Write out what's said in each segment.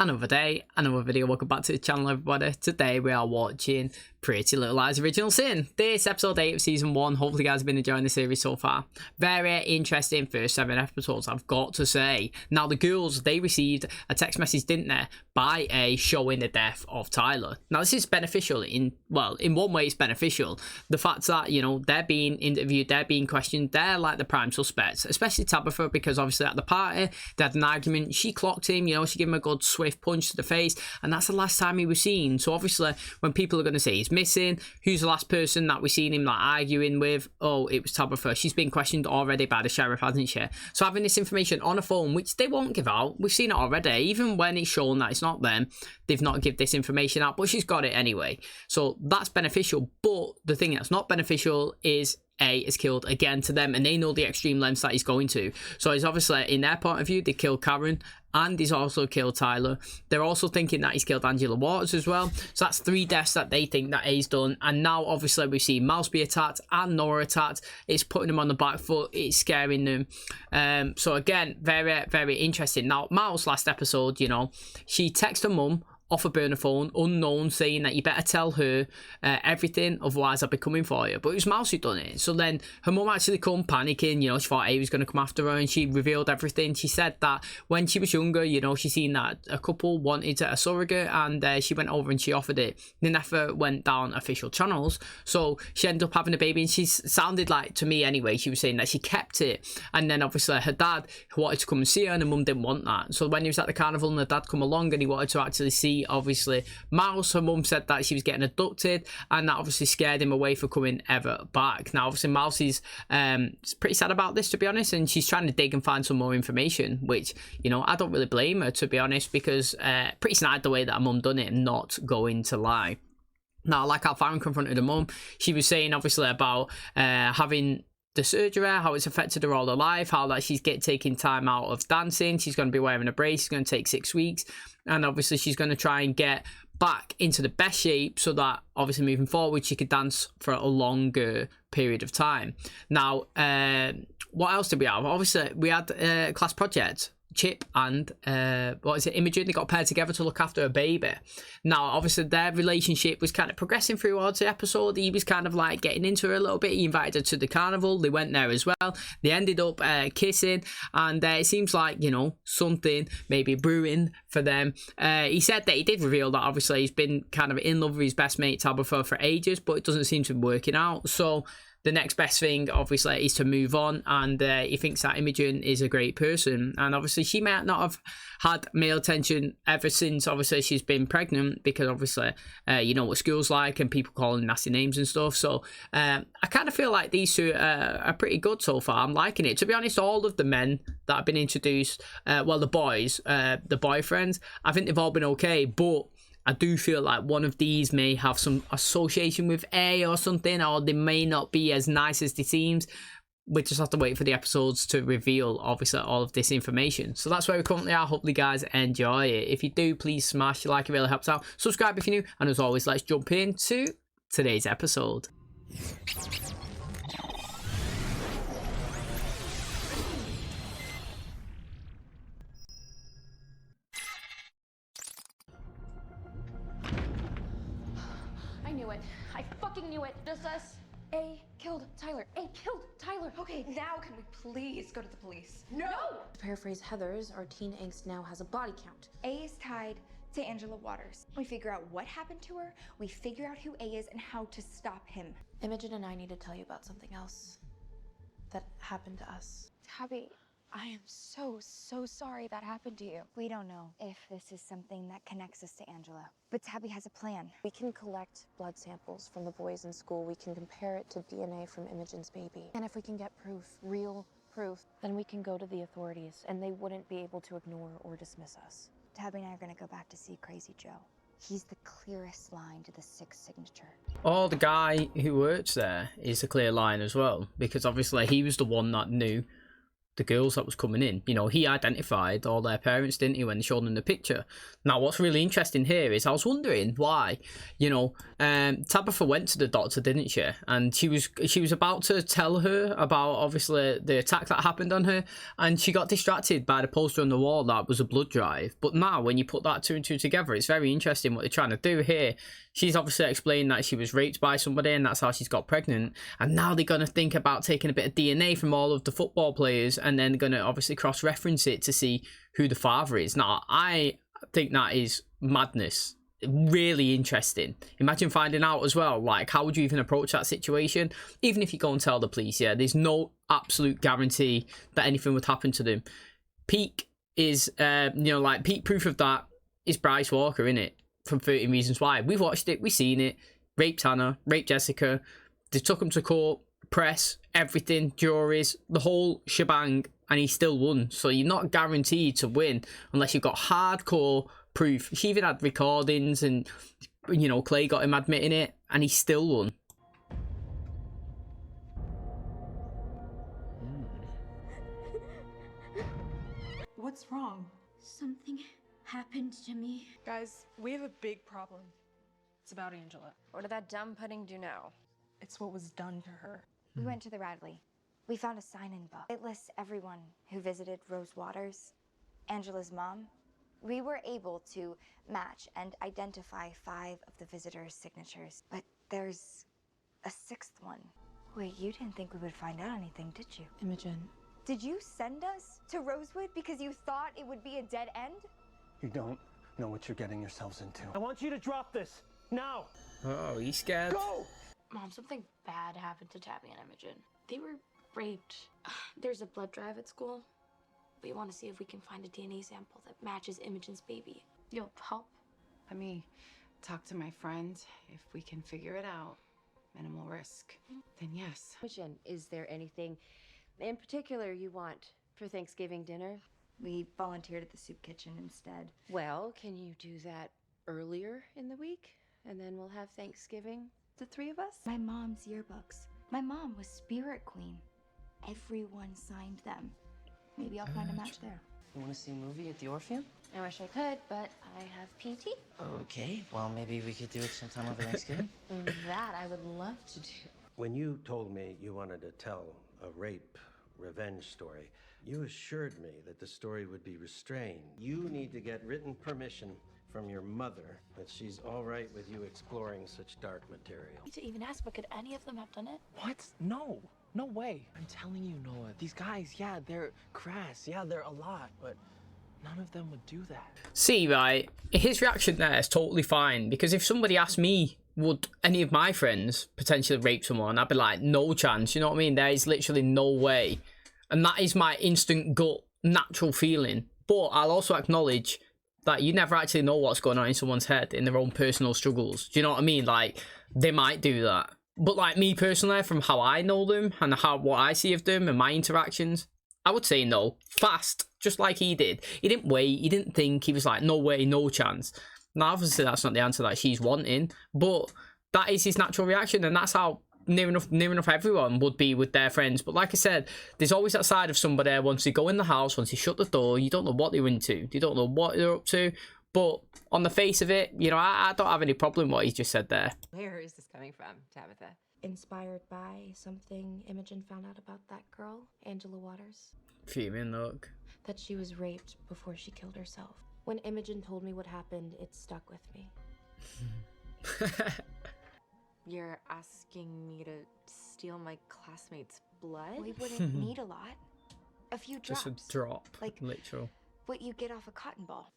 Another day, another video. Welcome back to the channel, everybody. Today we are watching Pretty Little Liars Original Sin. This episode 8 of season 1. Hopefully you guys have been enjoying the series so far. Very interesting first 7 episodes, I've got to say. Now the girls, they received a text message, didn't they, by A showing the death of Tyler. Now this is beneficial in one way it's beneficial. The fact that, you know, they're being interviewed, they're being questioned, they're like the prime suspects, especially Tabitha, because obviously at the party they had an argument, she clocked him, you know, she gave him a good swift punch to the face, and that's the last time he was seen. So obviously when people are going to say he's missing, who's the last person that we've seen him like arguing with? Oh, it was Tabitha. She's been questioned already by the sheriff, hasn't she? So having this information on a phone, which they won't give out, we've seen it already, even when it's shown that it's not them, they've not give this information out, but she's got it anyway, so that's beneficial. But the thing that's not beneficial is A is killed again to them, and they know the extreme lengths that he's going to. So it's obviously, in their point of view, they killed Karen, and he's also killed Tyler. They're also thinking that he's killed Angela Waters as well. So that's 3 deaths that they think that A's done. And now obviously we see Mouse be attacked and Nora attacked. It's putting them on the back foot. It's scaring them. So again, very, very interesting. Now Mouse, last episode, you know, she texted her mum off a burner phone, unknown, saying that you better tell her everything, otherwise I'll be coming for you. But it was Mouse who done it. So then her mum actually come panicking, you know, she thought A was going to come after her, and she revealed everything. She said that when she was younger, you know, she seen that a couple wanted a surrogate, and she went over and she offered it. They never went down official channels, so she ended up having a baby, and she sounded like, to me anyway, she was saying that she kept it. And then obviously her dad wanted to come and see her, and her mum didn't want that. So when he was at the carnival and the dad come along and he wanted to actually see obviously Mouse, her mum said that she was getting abducted, and that obviously scared him away for coming ever back. Now obviously Mouse is pretty sad about this, to be honest, and she's trying to dig and find some more information, which, you know, I don't really blame her, to be honest, because pretty snide the way that her mum done it, not going to lie. Now, like how Farron confronted her mum, she was saying obviously about having the surgery, how it's affected her all her life, how that she's taking time out of dancing, she's going to be wearing a brace, it's going to take 6 weeks, and obviously she's going to try and get back into the best shape so that obviously moving forward she could dance for a longer period of time. Now what else did we have? Obviously we had a class project, Chip and Imogen. They got paired together to look after a baby. Now obviously their relationship was kind of progressing throughout the episode. He was kind of like getting into her a little bit. He invited her to the carnival, they went there as well, they ended up kissing, and it seems like, you know, something maybe brewing for them. He said that he did reveal that obviously he's been kind of in love with his best mate Tabitha for ages, but it doesn't seem to be working out. So the next best thing obviously is to move on, and he thinks that Imogen is a great person, and obviously she might not have had male attention ever since obviously she's been pregnant, because obviously you know what school's like and people calling nasty names and stuff. So I kind of feel like these two are pretty good so far. I'm liking it, to be honest. All of the men that have been introduced, well, the boys, the boyfriends, I think they've all been okay, but I do feel like one of these may have some association with A or something, or they may not be as nice as they seems. We just have to wait for the episodes to reveal obviously all of this information. So that's where we currently are. Hopefully you guys enjoy it. If you do, please smash the like, it really helps out. Subscribe if you're new, and as always, let's jump into today's episode. I knew it. I fucking knew it. Just us. A killed Tyler. A killed Tyler. Okay, now can we please go to the police? No! To paraphrase Heather's, our teen angst now has a body count. A is tied to Angela Waters. We figure out what happened to her, we figure out who A is and how to stop him. Imogen and I need to tell you about something else that happened to us. Tabby, I am so sorry that happened to you. We don't know if this is something that connects us to Angela, but Tabby has a plan. We can collect blood samples from the boys in school. We can compare it to DNA from Imogen's baby. And if we can get proof, real proof, then we can go to the authorities and they wouldn't be able to ignore or dismiss us. Tabby and I are gonna go back to see Crazy Joe. He's the clearest line to the 6th signature. Oh, the guy who works there is a clear line as well, because obviously he was the one that knew the girls that was coming in. You know, he identified all their parents, didn't he, when they showed them the picture. Now, what's really interesting here is I was wondering why, you know, Tabitha went to the doctor, didn't she? And she was about to tell her about, obviously, the attack that happened on her, and she got distracted by the poster on the wall that was a blood drive. But now, when you put that two and two together, it's very interesting what they're trying to do here. She's obviously explained that she was raped by somebody, and that's how she's got pregnant. And now they're going to think about taking a bit of DNA from all of the football players, and then they're going to obviously cross-reference it to see who the father is. Now, I think that is madness. Really interesting. Imagine finding out as well, like, how would you even approach that situation? Even if you go and tell the police, yeah, there's no absolute guarantee that anything would happen to them. Peak is, you know, like, peak proof of that is Bryce Walker, innit? From 13 Reasons Why. We've watched it, we've seen it. Raped Hannah, raped Jessica. They took him to court, press, everything, juries, the whole shebang, and he still won. So you're not guaranteed to win unless you've got hardcore proof. She even had recordings, and, you know, Clay got him admitting it, and he still won. What's wrong? Something happened to me. Guys, we have a big problem. It's about Angela. What did that dumb pudding do now? It's what was done to her. We went to the Radley. We found a sign-in book. It lists everyone who visited Rose Waters, Angela's mom. We were able to match and identify 5 of the visitors' signatures, but there's a 6th one. Wait, you didn't think we would find out anything, did you? Imogen. Did you send us to Rosewood because you thought it would be a dead end? You don't know what you're getting yourselves into. I want you to drop this, now! Oh, he's scared. Go! Mom, something bad happened to Tabby and Imogen. They were raped. There's a blood drive at school. We want to see if we can find a DNA sample that matches Imogen's baby. You'll help? Let me talk to my friend. If we can figure it out, minimal risk, then yes. Imogen, is there anything in particular you want for Thanksgiving dinner? We volunteered at the soup kitchen instead. Well, can you do that earlier in the week? And then we'll have Thanksgiving, the 3 of us? My mom's yearbooks. My mom was Spirit Queen. Everyone signed them. Maybe I'll find a match there. You want to see a movie at the Orpheum? I wish I could, but I have PT. Okay, well, maybe we could do it sometime over Thanksgiving. That I would love to do. When you told me you wanted to tell a rape revenge story, you assured me that the story would be restrained. You need to get written permission from your mother that she's all right with you exploring such dark material. I need to even ask, but could any of them have done it? What? No. No way. I'm telling you, Noah, these guys, yeah, they're crass. Yeah, they're a lot, but none of them would do that. See, right, his reaction there is totally fine, because if somebody asked me, would any of my friends potentially rape someone, I'd be like, no chance, you know what I mean? There is literally no way. And that is my instant gut, natural feeling. But I'll also acknowledge that you never actually know what's going on in someone's head in their own personal struggles. Do you know what I mean? Like, they might do that. But like me personally, from how I know them and what I see of them and my interactions, I would say no. Fast, just like he did. He didn't wait, he didn't think, he was like, no way, no chance. Now obviously that's not the answer that she's wanting, but that is his natural reaction, and that's how near enough everyone would be with their friends. But like I said, there's always that side of somebody, once they go in the house, once they shut the door, you don't know what they're into, you don't know what they're up to. But on the face of it, you know, I don't have any problem with what he just said there. Where is this coming from, Tabitha? Inspired by something Imogen found out about that girl, Angela Waters. Fuming look. That she was raped before she killed herself. When Imogen told me what happened, it stuck with me. You're asking me to steal my classmate's blood? We wouldn't need a lot. A few drops. Just a drop, like literal. What you get off a cotton ball.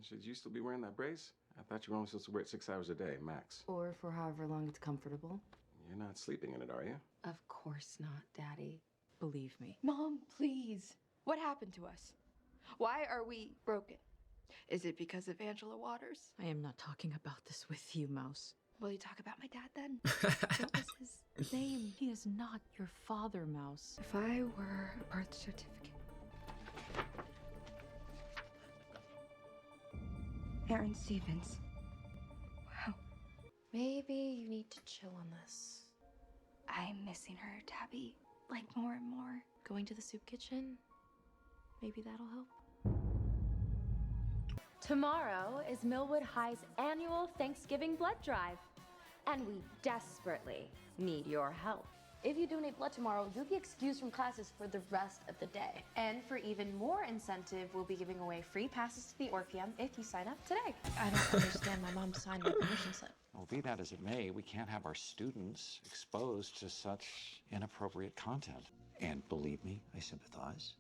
Should you still be wearing that brace? I thought you were only supposed to wear it 6 hours a day, max. Or for however long it's comfortable. You're not sleeping in it, are you? Of course not, Daddy. Believe me. Mom, please. What happened to us? Why are we broken? Is it because of Angela Waters? I am not talking about this with you, Mouse. Will you talk about my dad then? What was his name? He is not your father, Mouse. If I were a birth certificate. Aaron Stevens. Wow. Maybe you need to chill on this. I'm missing her, Tabby. Like, more and more. Going to the soup kitchen? Maybe that'll help. Tomorrow is Millwood High's annual Thanksgiving blood drive, and we desperately need your help. If you donate blood tomorrow, you'll be excused from classes for the rest of the day. And for even more incentive, we'll be giving away free passes to the Orpheum if you sign up today. I don't understand. My mom signed my permission slip. Well, be that as it may, we can't have our students exposed to such inappropriate content. And believe me, I sympathize.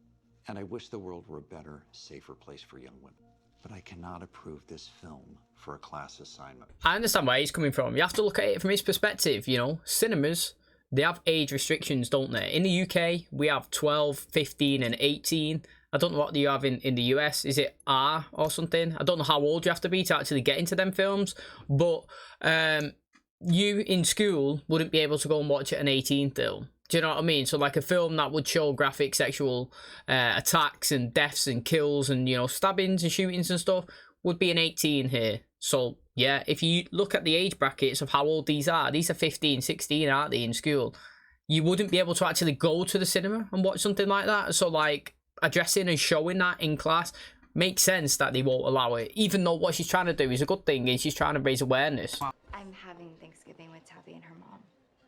And I wish the world were a better, safer place for young women. But I cannot approve this film for a class assignment. I understand where he's coming from. You have to look at it from his perspective, you know. Cinemas, they have age restrictions, don't they? In the UK, we have 12, 15 and 18. I don't know what you have in the US. Is it R or something? I don't know how old you have to be to actually get into them films. But you in school wouldn't be able to go and watch an 18 film. Do you know what I mean? So like a film that would show graphic sexual attacks and deaths and kills and, you know, stabbings and shootings and stuff would be an 18 here. So yeah, if you look at the age brackets of how old these are 15, 16, aren't they, in school? You wouldn't be able to actually go to the cinema and watch something like that. So like addressing and showing that in class makes sense that they won't allow it, even though what she's trying to do is a good thing and she's trying to raise awareness. I'm having Thanksgiving with Tabby and her mom.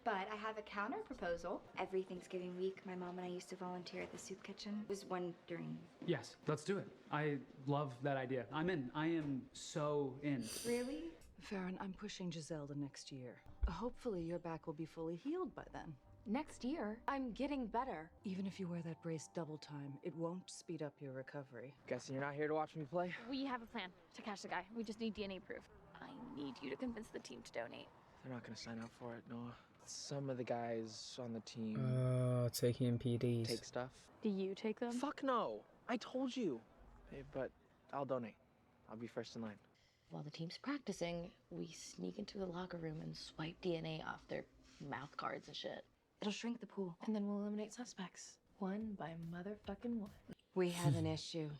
But I have a counter proposal. Every Thanksgiving week, my mom and I used to volunteer at the soup kitchen. I was wondering. Yes, let's do it. I love that idea. I'm in. I am so in. Really? Farron, I'm pushing Giselle to next year. Hopefully your back will be fully healed by then. Next year, I'm getting better. Even if you wear that brace double time, it won't speed up your recovery. Guessing you're not here to watch me play? We have a plan to catch the guy. We just need DNA proof. I need you to convince the team to donate. They're not gonna sign up for it, Noah. Some of the guys on the team Taking PDs. take stuff. Do you take them? Fuck no. I told you. Hey, but I'll donate. I'll be first in line. While the team's practicing, we sneak into the locker room and swipe DNA off their mouth guards and shit. It'll shrink the pool. And then we'll eliminate suspects. One by motherfucking one. We have an issue.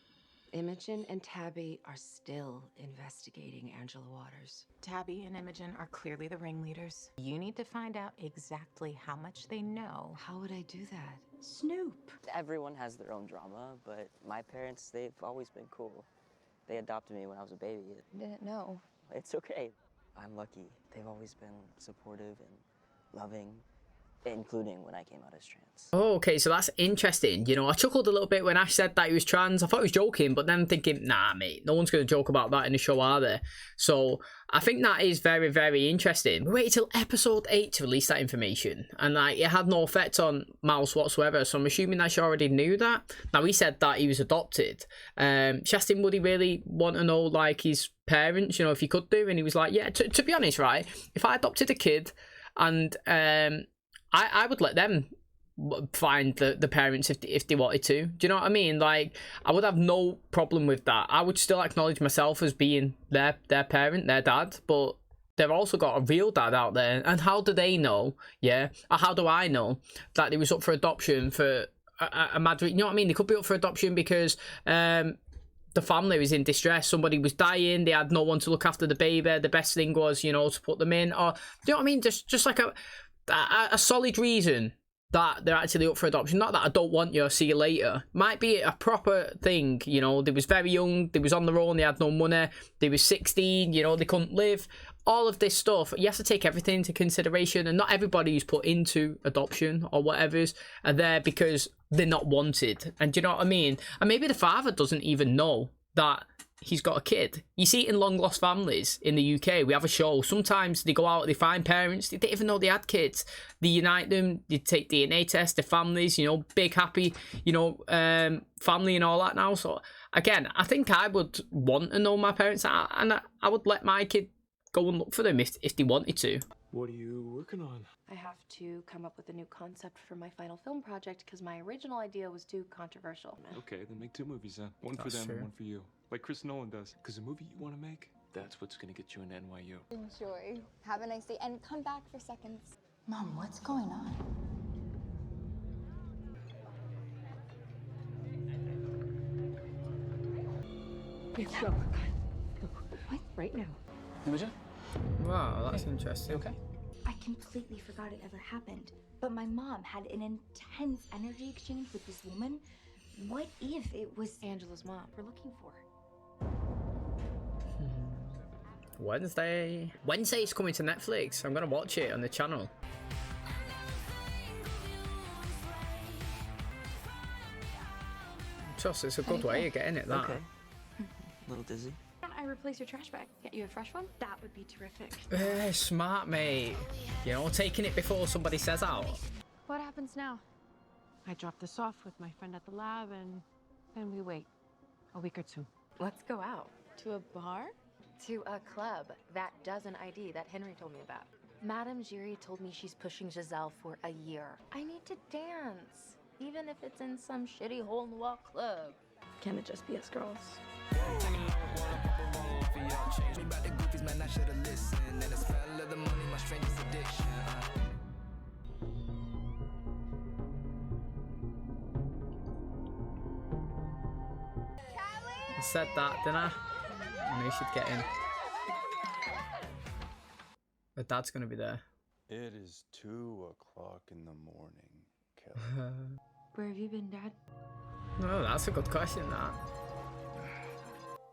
Imogen and Tabby are still investigating Angela Waters. Tabby and Imogen are clearly the ringleaders. You need to find out exactly how much they know. How would I do that? Snoop. Everyone has their own drama, but my parents, they've always been cool. They adopted me when I was a baby. Didn't know. It's okay. I'm lucky. They've always been supportive and loving, including when I came out as trans. Oh, okay, so that's interesting. You know, I chuckled a little bit when Ash said that he was trans. I thought he was joking, but then I'm thinking, nah, mate, no one's going to joke about that in the show, are they? So I think that is very, very interesting. We waited till episode 8 to release that information, and like it had no effect on Mouse whatsoever, so I'm assuming that she already knew that. Now, he said that he was adopted. Shastin, would he really want to know, like, his parents, you know, if he could do? And he was like, yeah, to be honest, right, if I adopted a kid and I would let them find the parents if they wanted to. Do you know what I mean? Like, I would have no problem with that. I would still acknowledge myself as being their parent, their dad, but they've also got a real dad out there. And how do they know, yeah? Or how do I know that they was up for adoption for a mad... You know what I mean? They could be up for adoption because... the family was in distress, somebody was dying, they had no one to look after the baby, the best thing was, you know, to put them in, or, do you know what I mean, just like a solid reason that they're actually up for adoption. Not that I don't want you, see you later. Might be a proper thing, you know, they was very young, they was on their own, they had no money, they was 16, you know, they couldn't live. All of this stuff, you have to take everything into consideration, and not everybody who's put into adoption or whatever's are there because they're not wanted. And do you know what I mean? And maybe the father doesn't even know that he's got a kid. You see it in Long Lost Families in the UK. We have a show. Sometimes they go out, they find parents, they didn't even know they had kids. They unite them, they take DNA tests, their families, you know, big, happy, you know, family and all that now. So, again, I think I would want to know my parents, and I would let my kid go and look for them if they wanted to. What are you working on? I have to come up with a new concept for my final film project because my original idea was too controversial. Okay, then make 2 movies then. One for them and one for you. Like Chris Nolan does. Because the movie you want to make, that's what's going to get you into NYU. Enjoy. Have a nice day and come back for seconds. Mom, what's going on? Let's go. What? Right now. Imogen? Wow, that's interesting. Okay. I completely forgot it ever happened, but my mom had an intense energy exchange with this woman What if it was Angela's mom we're looking for? Wednesday. Wednesday's coming to Netflix. I'm gonna watch it on the channel. Trust, it's a good way of getting it, that. Okay. A little dizzy. Why don't I replace your trash bag? Get you a fresh one? That would be terrific. Smart, mate. You know, taking it before somebody says out. What happens now? I drop this off with my friend at the lab and then we wait a week or two. Let's go out. To a bar? To a club that does an ID that Henry told me about. Madame Giry told me she's pushing Giselle for a year. I need to dance, even if it's in some shitty hole-in-the-wall club. Can it just be us girls? I said that, didn't I? I knew she'd get in. Her dad's gonna be there. It is 2 o'clock in the morning, Kelly. Where have you been, Dad? Oh, that's a good question, that.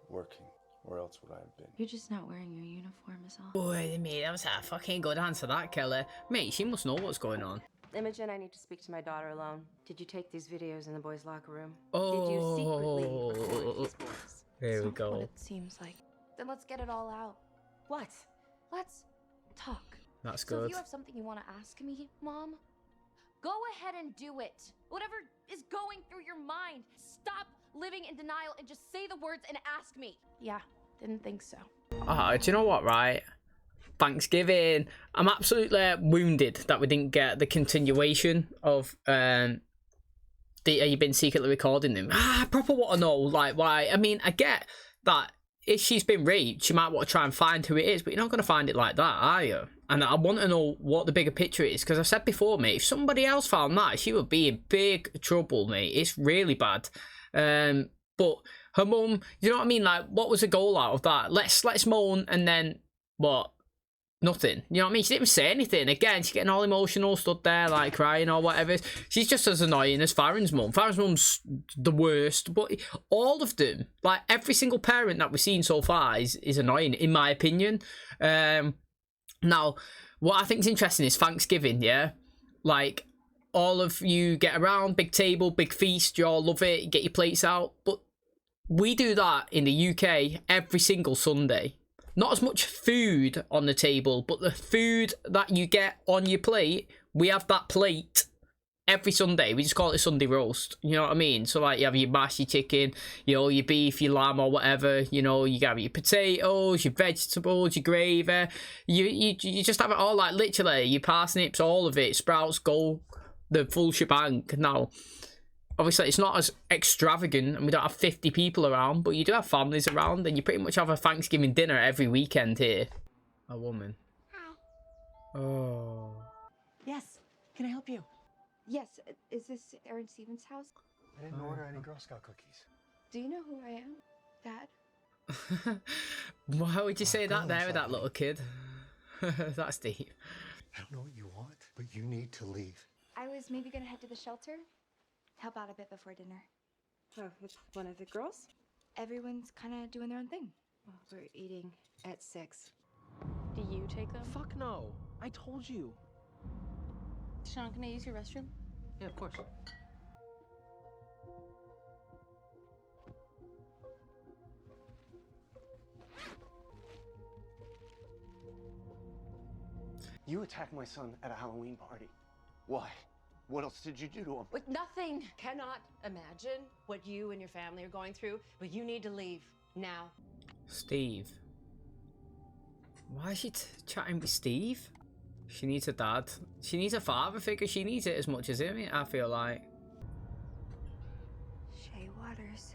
Working. Where else would I have been? You're just not wearing your uniform, is all. Boy, mate, that was a fucking good answer, that, Kelly. Mate, she must know what's going on. Imogen, I need to speak to my daughter alone. Did you take these videos in the boys' locker room? Oh. Did you secretly record these boys? There we What go. it seems like. Then let's get it all out. What? Let's talk. That's So if good. you have something you want to ask me, Mom, go ahead and do it. Whatever is going through your mind, stop living in denial and just say the words and ask me. Yeah, didn't think so. Do you know what, right? Thanksgiving. I'm absolutely wounded that we didn't get the continuation of you've been secretly recording them. I proper want to know, like, why. I mean, I get that if she's been raped, she might want to try and find who it is, but you're not going to find it like that, are you? And I want to know what the bigger picture is, because I've said before, mate, if somebody else found that, she would be in big trouble, mate. It's really bad. But her mum, you know what I mean? Like, what was the goal out of that? Let's moan, and then what? Nothing. You know what I mean? She didn't even say anything. Again, she's getting all emotional, stood there, like, crying or whatever. She's just as annoying as Farron's mum. Farron's mum's the worst, but all of them, like, every single parent that we've seen so far is annoying, in my opinion. Now, what I think is interesting is Thanksgiving, yeah? Like, all of you get around, big table, big feast, you all love it, you get your plates out, but we do that in the UK every single Sunday. Not as much food on the table, but the food that you get on your plate, we have that plate every Sunday. We just call it Sunday roast. You know what I mean? So, like, you have your mash, your chicken, you know, your beef, your lamb or whatever. You know, you have your potatoes, your vegetables, your gravy. You just have it all, like, literally, your parsnips, all of it, sprouts, go, the full shebang. Now, obviously, it's not as extravagant, and we don't have 50 people around, but you do have families around, and you pretty much have a Thanksgiving dinner every weekend here. A woman. Hi. Oh. Yes. Can I help you? Yes, is this Aaron Stevens' house? I didn't order any Girl Scout cookies. Do you know who I am, Dad? Why would you say that there with that little kid? That's deep. I don't know what you want, but you need to leave. I was maybe gonna head to the shelter. Help out a bit before dinner. Oh, with one of the girls? Everyone's kind of doing their own thing. Well, we're eating at 6. Do you take them? Fuck no. I told you. Sean, can I use your restroom? Yeah, of course. You attacked my son at a Halloween party. Why? What else did you do to him? With nothing. Cannot imagine what you and your family are going through, but you need to leave now. Steve. Why is she chatting with Steve? She needs a dad. She needs a father figure. She needs it as much as him, I feel like. Shay Waters.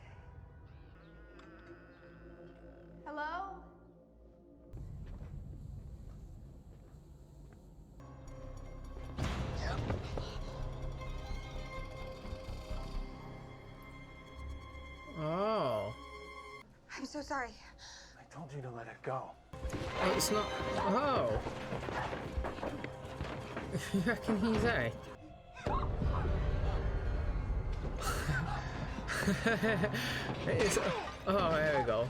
Hello? Oh. I'm so sorry. I told you to let it go. Oh, it's not. Oh. You reckon he's A? Oh, here we go.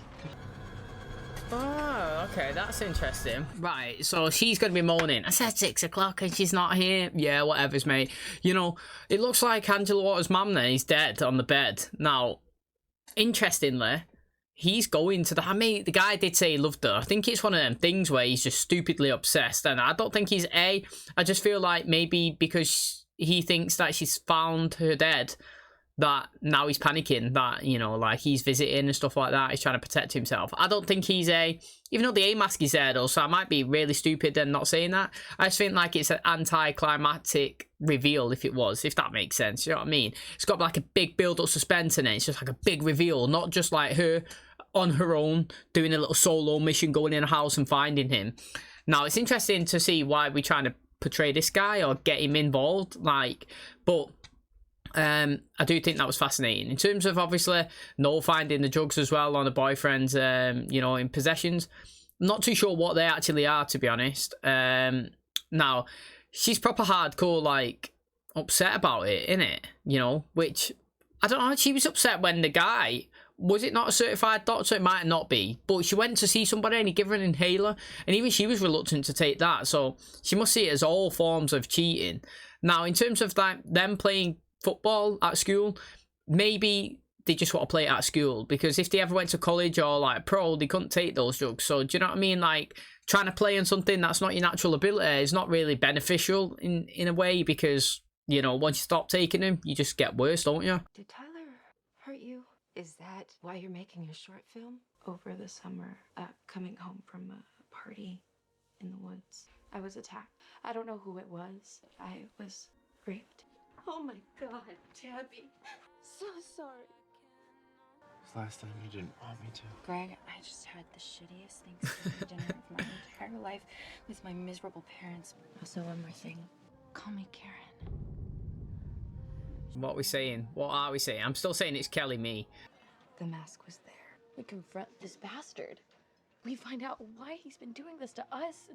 Oh, okay, that's interesting. Right, so she's gonna be moaning. I said 6 o'clock and she's not here. Yeah, whatever's, mate. You know, it looks like Angela Waters' mum there is dead on the bed. Now, interestingly, he's going to the... I mean, the guy did say he loved her. I think it's one of them things where he's just stupidly obsessed. And I don't think he's I just feel like maybe because he thinks that she's found her dead, that now he's panicking, that, you know, like he's visiting and stuff like that. He's trying to protect himself. I don't think he's even though the A mask is there though, so I might be really stupid and not saying that. I just think like it's an anticlimactic reveal if that makes sense. You know what I mean? It's got like a big build-up suspense in it. It's just like a big reveal, not just like her on her own doing a little solo mission, going in a house and finding him. Now, it's interesting to see why we're trying to portray this guy or get him involved, like, but I do think that was fascinating. In terms of, obviously, Noel finding the drugs as well on the boyfriend's, you know, in possessions. I'm not too sure what they actually are, to be honest. Now, she's proper hardcore, like, upset about it, innit? You know, which, I don't know, she was upset when the guy... Was it not a certified doctor? It might not be. But she went to see somebody and he gave her an inhaler. And even she was reluctant to take that. So she must see it as all forms of cheating. Now, in terms of that, them playing football at school, maybe they just want to play it at school. Because if they ever went to college or like pro, they couldn't take those drugs. So do you know what I mean? Like, trying to play on something that's not your natural ability is not really beneficial in a way. Because, you know, once you stop taking them, you just get worse, don't you? Did Tyler hurt you? Is that why you're making your short film? Over the summer, coming home from a party in the woods, I was attacked. I don't know who it was. I was raped. Oh my god, Tabby. So sorry. Last time you didn't want me to. Greg, I just had the shittiest Thanksgiving dinner of my entire life with my miserable parents. Also, one more thing. Call me Karen. What are we saying? What are we saying? I'm still saying it's Kelly me. The mask was there. We confront this bastard. We find out why he's been doing this to us.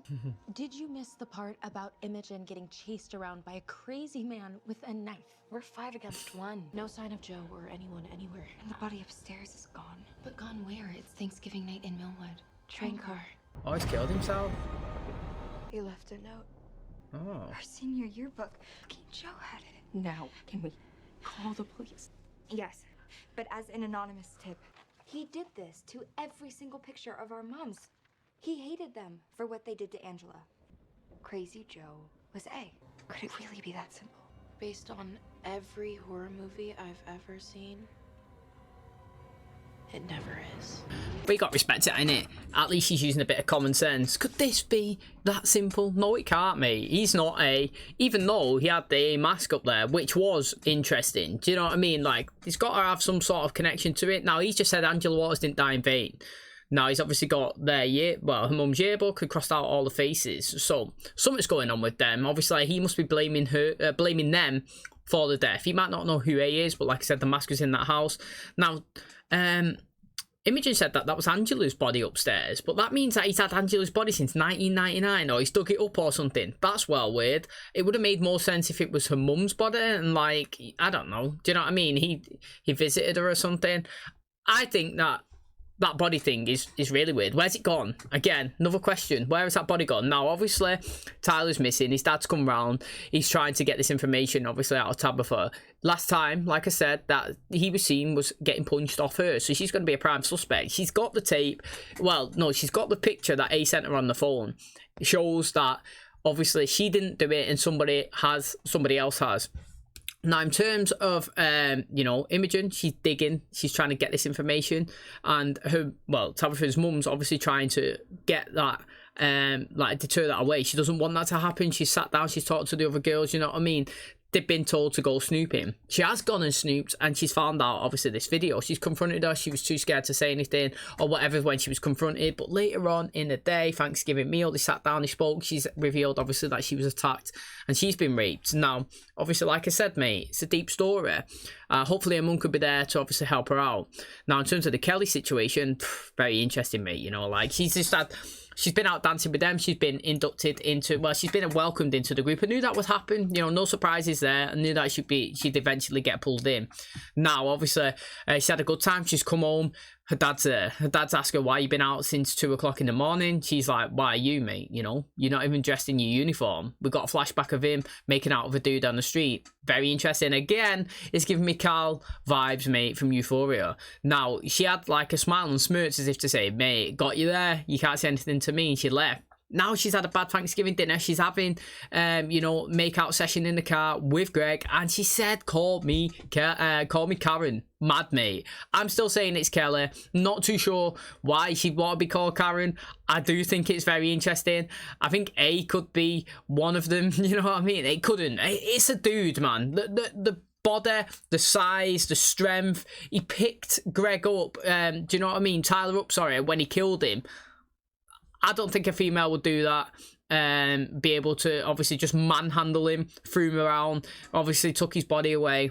Did you miss the part about Imogen getting chased around by a crazy man with a knife? We're 5 against 1. No sign of Joe or anyone anywhere. And the body upstairs is gone. But gone where? It's Thanksgiving night in Millwood. Train car. Oh, he's killed himself? He left a note. Oh. Our senior yearbook. Fucking Joe had it. Now, can we call the police? Yes, but as an anonymous tip. He did this to every single picture of our moms. He hated them for what they did to Angela. Crazy Joe was A. Could it really be that simple? Based on every horror movie I've ever seen, it never is. We got respect it, innit? At least he's using a bit of common sense. Could this be that simple? No, it can't, mate. He's not even though he had the mask up there, which was interesting. Do you know what I mean? Like, he's got to have some sort of connection to it. Now, he's just said Angela Waters didn't die in vain. Now, he's obviously got her mum's yearbook and crossed out all the faces. So, something's going on with them. Obviously, he must be blaming them for the death. He might not know who he is, but like I said, the mask was in that house. Now, Imogen said that was Angela's body upstairs, but that means that he's had Angela's body since 1999, or he's dug it up or something. That's well weird. It would have made more sense if it was her mum's body, and like, I don't know. Do you know what I mean? He visited her or something. I think that body thing is really weird. Where's it gone? Again, another question. Where has that body gone? Now, obviously, Tyler's missing. His dad's come round. He's trying to get this information, obviously, out of Tabitha. Last time, like I said, that he was seen was getting punched off her. So she's going to be a prime suspect. She's got the tape. Well, no, she's got the picture that A sent her on the phone. It shows that, obviously, she didn't do it and somebody else has. Now, in terms of, you know, Imogen, she's digging. She's trying to get this information. And Tabitha's mum's obviously trying to get that, like, deter that away. She doesn't want that to happen. She's sat down. She's talked to the other girls, you know what I mean? They've been told to go snooping. She has gone and snooped, and she's found out, obviously, this video. She's confronted her. She was too scared to say anything or whatever when she was confronted. But later on in the day, Thanksgiving meal, they sat down, they spoke. She's revealed, obviously, that she was attacked and she's been raped. Now, obviously, like I said, mate, it's a deep story. Hopefully, her mum could be there to obviously help her out. Now, in terms of the Kelly situation, very interesting, mate. You know, like, she's just had she's been out dancing with them. She's been inducted into, well, she's been welcomed into the group. I knew that would happen. You know, no surprises there. I knew that she'd eventually get pulled in. Now, obviously, she's had a good time. She's come home. Her dad's asked her, why you been out since 2 o'clock in the morning? She's like, why are you, mate? You know, you're not even dressed in your uniform. We got a flashback of him making out with a dude on the street. Very interesting. Again, it's giving me Carl vibes, mate, from Euphoria. Now, she had like a smile and smirks as if to say, mate, got you there. You can't say anything to me. And she left. Now she's had a bad Thanksgiving dinner. She's having, you know, make-out session in the car with Greg. And she said, call me Karen. Mad, mate. I'm still saying it's Kelly. Not too sure why she'd want to be called Karen. I do think it's very interesting. I think A could be one of them. You know what I mean? It couldn't. It's a dude, man. The body, the size, the strength. He picked Greg up. Do you know what I mean? Tyler up, sorry, when he killed him. I don't think a female would do that. Be able to obviously just manhandle him, threw him around, obviously took his body away.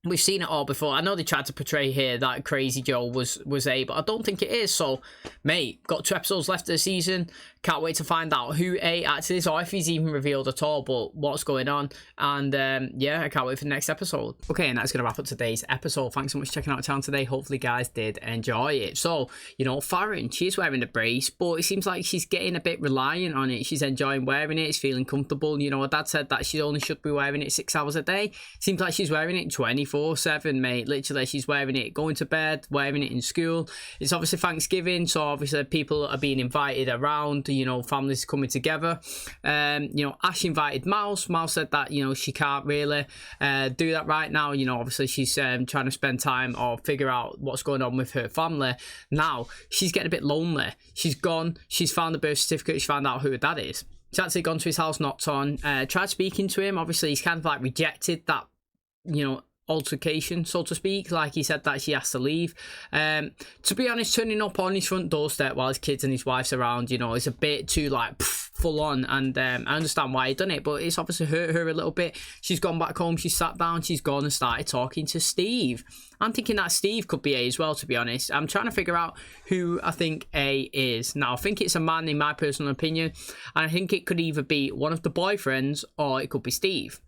We've seen it all before. I know they tried to portray here that Crazy Joe was A, but I don't think it is. So, mate, got 2 episodes left of the season. Can't wait to find out who A actually is, or if he's even revealed at all, but what's going on. And, yeah, I can't wait for the next episode. Okay, and that's going to wrap up today's episode. Thanks so much for checking out the channel today. Hopefully, you guys did enjoy it. So, you know, Farron, she's wearing a brace, but it seems like she's getting a bit reliant on it. She's enjoying wearing it. She's feeling comfortable. You know, her dad said that she only should be wearing it 6 hours a day. Seems like she's wearing it 24/7, mate. Literally, she's wearing it going to bed, wearing it in school. It's obviously Thanksgiving, so obviously people are being invited around, you know, families coming together. You know, Ash invited Mouse. Mouse said that, you know, she can't really do that right now. You know, obviously she's trying to spend time or figure out what's going on with her family. Now, she's getting a bit lonely. She's gone. She's found the birth certificate. She's found out who her dad is. She's actually gone to his house, knocked on, tried speaking to him. Obviously, he's kind of like rejected that, you know, altercation, so to speak. Like, he said that she has to leave. To be honest, turning up on his front doorstep while his kids and his wife's around, you know, is a bit too like full on, and I understand why he done it, but it's obviously hurt her a little bit. She's gone back home, she's sat down, she's gone and started talking to Steve. I'm thinking that Steve could be A as well, to be honest. I'm trying to figure out who I think A is. Now, I think it's a man, in my personal opinion, and I think it could either be one of the boyfriends or it could be Steve.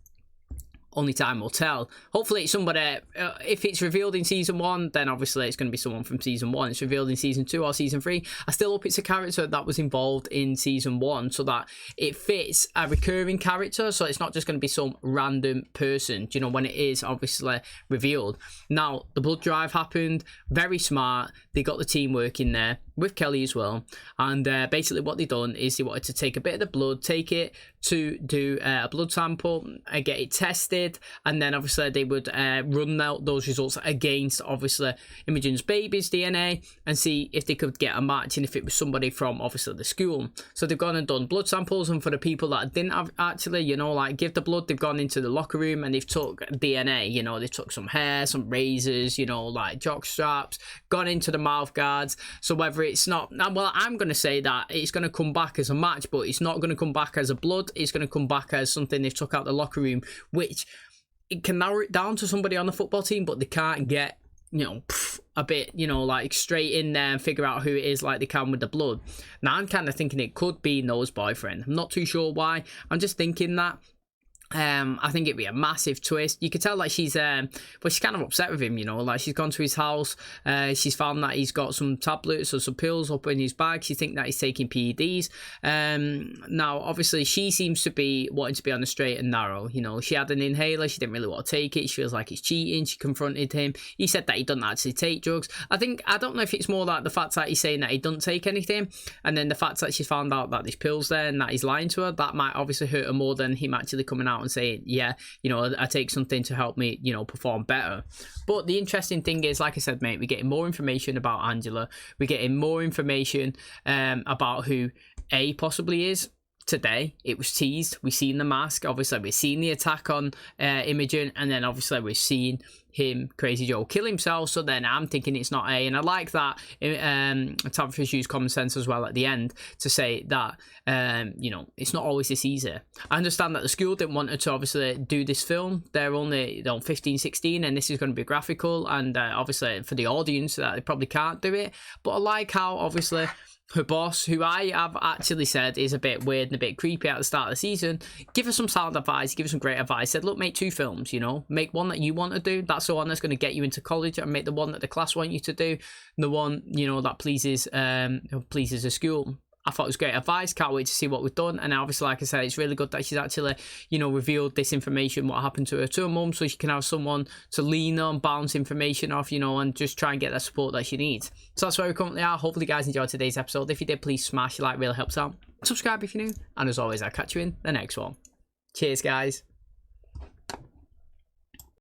Only time will tell. Hopefully it's somebody, if it's revealed in season 1, then obviously it's going to be someone from season 1. It's revealed in season 2 or season 3. I still hope it's a character that was involved in season 1, so that it fits a recurring character, so it's not just going to be some random person, you know, when it is obviously revealed. Now, the blood drive happened. Very smart. They got the team working there with Kelly as well, and basically what they done is they wanted to take a bit of the blood, take it to do a blood sample and get it tested, and then obviously they would run out those results against obviously Imogen's baby's DNA and see if they could get a match and if it was somebody from obviously the school. So they've gone and done blood samples, and for the people that didn't have actually, you know, like give the blood, they've gone into the locker room and they've took DNA, you know, they took some hair, some razors, you know, like jock straps, gone into the mouth guards. So whether it's not, well, I'm going to say that it's going to come back as a match, but it's not going to come back as a blood. It's going to come back as something they've took out the locker room, which it can narrow it down to somebody on the football team, but they can't get, you know, a bit, you know, like straight in there and figure out who it is like they can with the blood. Now, I'm kind of thinking it could be Noah's boyfriend. I'm not too sure why. I'm just thinking that. I think it'd be a massive twist. You could tell like she's but she's kind of upset with him, you know, like she's gone to his house, she's found that he's got some tablets or some pills up in his bag. She thinks that he's taking PEDs. Now obviously she seems to be wanting to be on the straight and narrow, you know. She had an inhaler, she didn't really want to take it, she feels like he's cheating. She confronted him, he said that he doesn't actually take drugs. I don't know if it's more like the fact that he's saying that he doesn't take anything, and then the fact that she found out that there's pills there and that he's lying to her, that might obviously hurt her more than him actually coming out and saying, yeah, you know, I take something to help me, you know, perform better. But the interesting thing is, like I said, mate, we're getting more information about Angela. We're getting more information about who A possibly is. Today it was teased. We've seen the mask, obviously we've seen the attack on Imogen, and then obviously we've seen him, Crazy Joe, kill himself. So then I'm thinking it's not A, and I like that Tabby's used common sense as well at the end to say that you know, it's not always this easy. I understand that the school didn't want her to obviously do this film. They're only, you know, 15, 16, and this is going to be graphical, and obviously for the audience that they probably can't do it. But I like how obviously her boss, who I have actually said is a bit weird and a bit creepy at the start of the season, give her some sound advice, give her some great advice. Said, look, make 2 films, you know, make one that you want to do. That's the one that's going to get you into college, and make the one that the class want you to do, and the one, you know, that pleases the school. I thought it was great advice. Can't wait to see what we've done. And obviously, like I said, it's really good that she's actually, you know, revealed this information, what happened to her mum, so she can have someone to lean on, bounce information off, you know, and just try and get that support that she needs. So that's where we currently are. Hopefully, you guys enjoyed today's episode. If you did, please smash the like, really helps out. Subscribe if you're new. And as always, I'll catch you in the next one. Cheers, guys.